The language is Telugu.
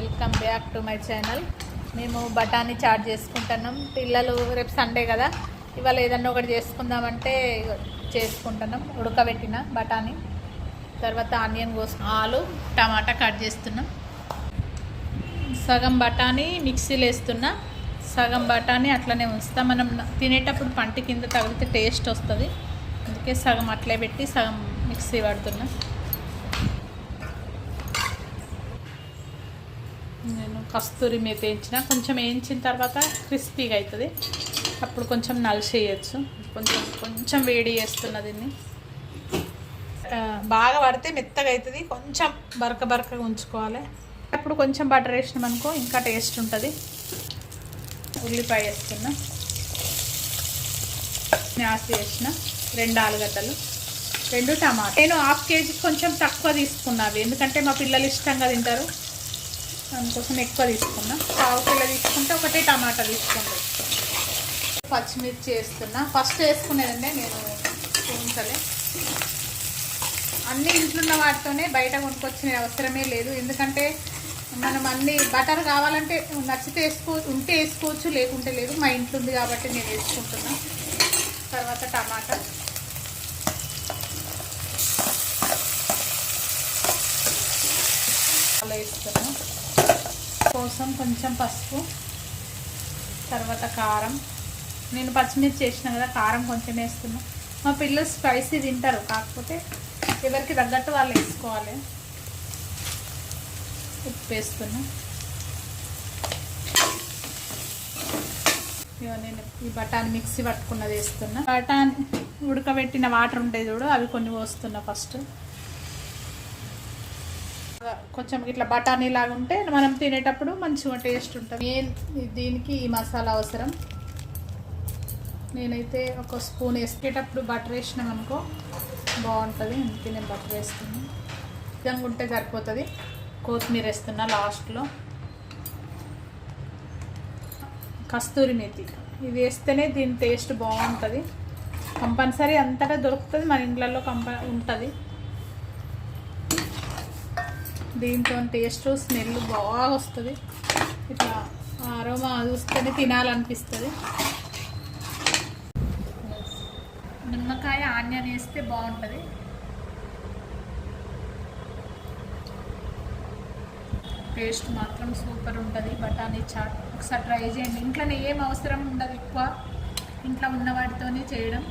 Welcome back to my channel. మేము బఠానీ చాట్ చేసుకుంటున్నాం. పిల్లలు రేపు సండే కదా, ఇవాళ ఏదన్నా ఒకటి చేసుకుందామంటే చేసుకుంటున్నాం. ఉడకబెట్టిన బఠానీ, తర్వాత ఆనియన్ ఆలు టమాటా కట్ చేస్తున్నాం. సగం బఠానీ మిక్సీలో వేస్తున్నా, సగం బఠానీ అట్లనే ఉంచుతా. మనం తినేటప్పుడు పంటి కింద తగిలితే టేస్ట్ వస్తుంది, అందుకే సగం అట్లే పెట్టి సగం మిక్సీ పడుతున్నా. నేను కస్తూరి మేతి వేయించిన, కొంచెం వేయించిన తర్వాత క్రిస్పీగా అవుతుంది, అప్పుడు కొంచెం నలిసేయచ్చు. కొంచెం వేడి చేస్తున్నా దీన్ని. బాగా పడితే మెత్తగా అవుతుంది, కొంచెం బరకగా ఉంచుకోవాలి. అప్పుడు కొంచెం బటర్ వేసినాం అనుకో ఇంకా టేస్ట్ ఉంటుంది. ఉల్లిపాయ వేస్తున్నా, మ్యాష్ చేసిన 2 ఆలుగడ్డలు, 2 టమాటా. నేను హాఫ్ కేజీ కొంచెం తక్కువ తీసుకున్నావి, ఎందుకంటే మా పిల్లలు ఇష్టంగా తింటారు, అందుకోసం ఎక్కువ తీసుకున్నా. 1/2 కిలో తీసుకుంటే 1 టమాటా తీసుకోండి. పచ్చిమిర్చి వేస్తున్నా, ఫస్ట్ వేసుకునేదండి నేను చూపించలే. అన్నీ ఇంట్లో ఉన్న వాటితోనే, బయట కొనుక్కొచ్చిన అవసరమే లేదు. ఎందుకంటే మనం అన్ని బటర్ కావాలంటే నచ్చితే ఉంటే వేసుకోవచ్చు, లేకుంటే లేదు. మా ఇంట్లో ఉంది కాబట్టి నేను వేసుకుంటున్నా. తర్వాత టమాటా, అలా వేస్తున్నా. కోసం కొంచెం పసుపు, తర్వాత కారం. నేను పచ్చిమిర్చి వేసిన కదా, కారం కొంచెం వేస్తున్నా. మా పిల్లలు స్పైసీ తింటారు, కాకపోతే ఎవరికి తగ్గట్టు వాళ్ళు వేసుకోవాలి. ఉప్పు వేస్తున్నా. నేను ఈ బఠానీ మిక్సీ పట్టుకున్నది వేస్తున్నా. బఠానీ ఉడకబెట్టిన వాటర్ ఉంటాయి చూడు, అవి కొన్ని పోస్తున్నా. ఫస్ట్ కొంచెం ఇట్లా బఠానీ లాగా ఉంటే మనం తినేటప్పుడు మంచిగా టేస్ట్ ఉంటుంది. దీనికి ఈ మసాలా అవసరం. నేనైతే 1 స్పూన్ వేసుకేటప్పుడు బటర్ వేసినాం అనుకో బాగుంటుంది, అందుకే నేను బటర్ వేస్తున్నాను. విధంగా ఉంటే సరిపోతుంది. కొత్తిమీర వేస్తున్నా లాస్ట్లో. కస్తూరి మేతి ఇది వేస్తేనే దీని టేస్ట్ బాగుంటుంది. కంపల్సరీ అంతటా దొరుకుతుంది, మన ఇండ్లలో ఉంటుంది. దీంతో టేస్ట్ స్మెల్ బాగా వస్తుంది. ఇట్లా అరోమా చూస్తేనే తినాలనిపిస్తుంది. నిమ్మకాయ ఆనియన్ వేస్తే బాగుంటుంది. టేస్ట్ మాత్రం సూపర్ ఉంటుంది బఠానీ చాట్. ఒకసారి ట్రై చేయండి. ఇంట్లోనే ఏం అవసరం ఉండదు, ఎక్కువ ఇంట్లో ఉన్న వాటితోనే చేయడం.